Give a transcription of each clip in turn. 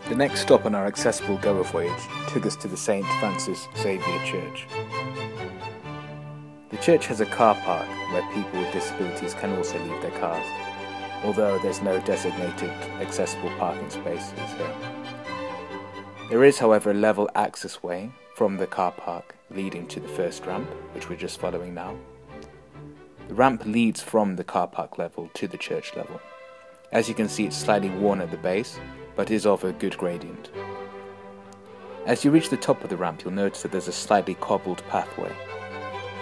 The next stop on our Accessible Goa voyage took us to the St. Francis Xavier Church. The church has a car park where people with disabilities can also leave their cars, although there's no designated accessible parking spaces here. There is, however, a level access way from the car park leading to the first ramp, which we're just following now. The ramp leads from the car park level to the church level. As you can see, it's slightly worn at the base, but is of a good gradient. As you reach the top of the ramp, you'll notice that there's a slightly cobbled pathway.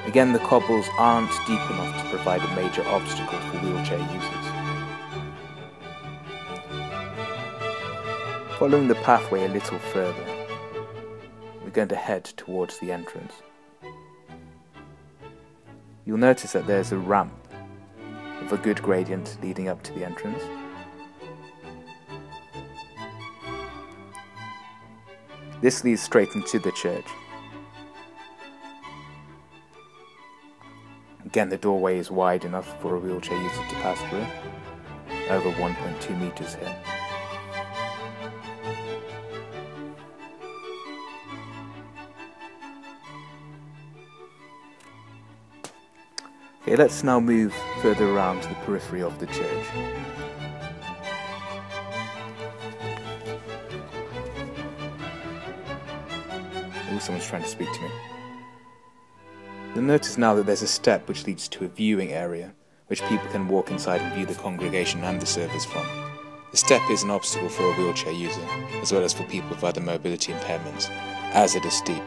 Again, the cobbles aren't deep enough to provide a major obstacle for wheelchair users. Following the pathway a little further, we're going to head towards the entrance. You'll notice that there's a ramp with a good gradient leading up to the entrance. This leads straight into the church. Again, the doorway is wide enough for a wheelchair user to pass through, over 1.2 meters here. Okay, let's now move further around to the periphery of the church. Oh, someone's trying to speak to me. You'll notice now that there's a step which leads to a viewing area, which people can walk inside and view the congregation and the service from. The step is an obstacle for a wheelchair user, as well as for people with other mobility impairments, as it is steep.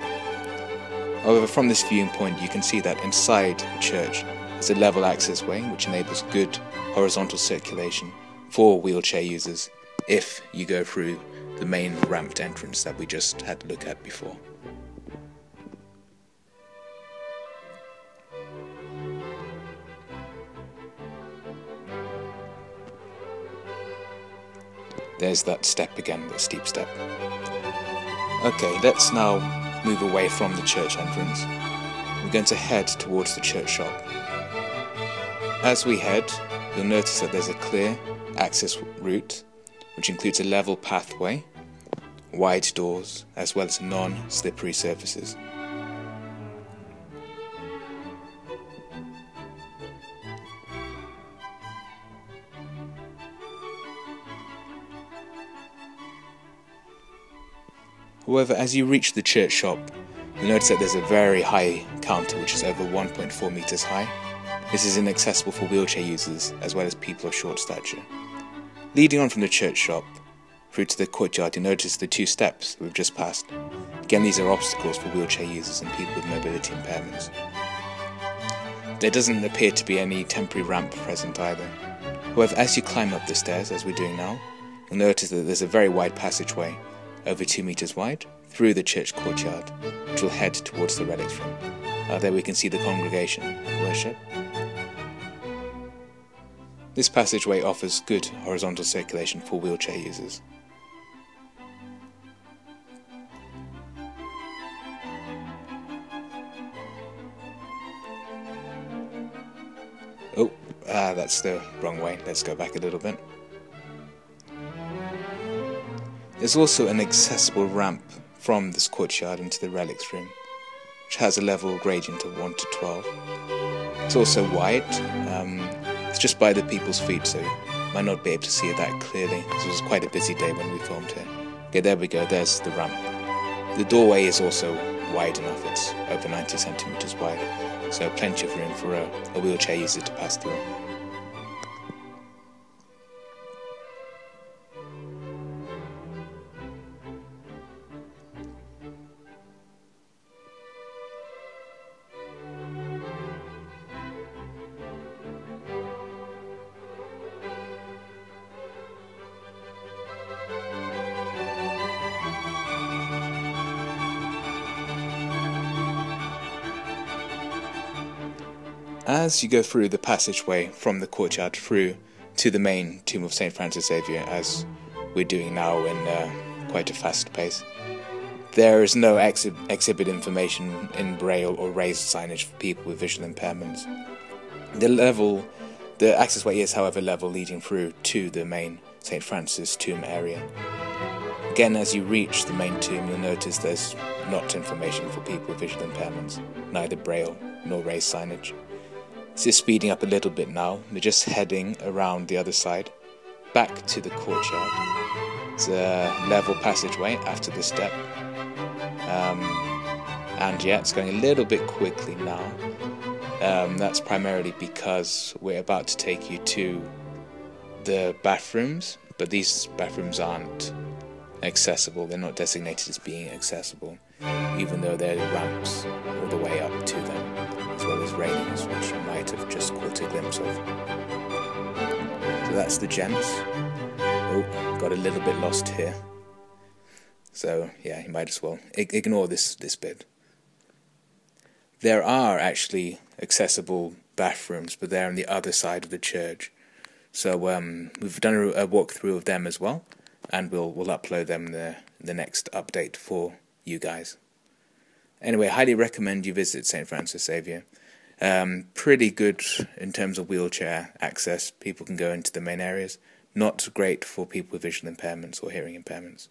However, from this viewing point you can see that inside the church is a level access way which enables good horizontal circulation for wheelchair users if you go through the main ramped entrance that we just had a look at before. There's that step again, the steep step. Okay, let's now move away from the church entrance. We're going to head towards the church shop. As we head, you'll notice that there's a clear access route, which includes a level pathway, wide doors, as well as non-slippery surfaces. However, as you reach the church shop, you'll notice that there's a very high counter which is over 1.4 meters high. This is inaccessible for wheelchair users as well as people of short stature. Leading on from the church shop through to the courtyard, you notice the two steps we've just passed. Again, these are obstacles for wheelchair users and people with mobility impairments. There doesn't appear to be any temporary ramp present either. However, as you climb up the stairs, as we're doing now, you'll notice that there's a very wide passageway, over 2 meters wide, through the church courtyard, which will head towards the relics room. There we can see the congregation at worship. This passageway offers good horizontal circulation for wheelchair users. Oh, that's the wrong way. Let's go back a little bit. There's also an accessible ramp from this courtyard into the relics room, which has a level gradient of 1 to 12. It's also wide. It's just by the people's feet, so you might not be able to see it that clearly. This was quite a busy day when we filmed here. Okay, there we go. There's the ramp. The doorway is also wide enough. It's over 90 centimeters wide, so plenty of room for a wheelchair user to pass through. As you go through the passageway from the courtyard through to the main tomb of St. Francis Xavier, as we're doing now in quite a fast pace, there is no exhibit information in braille or raised signage for people with visual impairments. The accessway is, however, level, leading through to the main St. Francis tomb area. Again, as you reach the main tomb, you'll notice there's not information for people with visual impairments, neither braille nor raised signage. It's just speeding up a little bit now. They're just heading around the other side, back to the courtyard. It's a level passageway after the step. And yeah, it's going a little bit quickly now. That's primarily because we're about to take you to the bathrooms, but these bathrooms aren't accessible. They're not designated as being accessible, even though there are ramps all the way up to them, as well as railings, which you might have just caught a glimpse of. So that's the gents. Oh, got a little bit lost here. So yeah, you might as well ignore this bit. There are actually accessible bathrooms, but they're on the other side of the church. So we've done a walkthrough of them as well, and we'll upload them in the next update for you guys. Anyway, I highly recommend you visit St. Francis Xavier. Pretty good in terms of wheelchair access. People can go into the main areas. Not great for people with visual impairments or hearing impairments.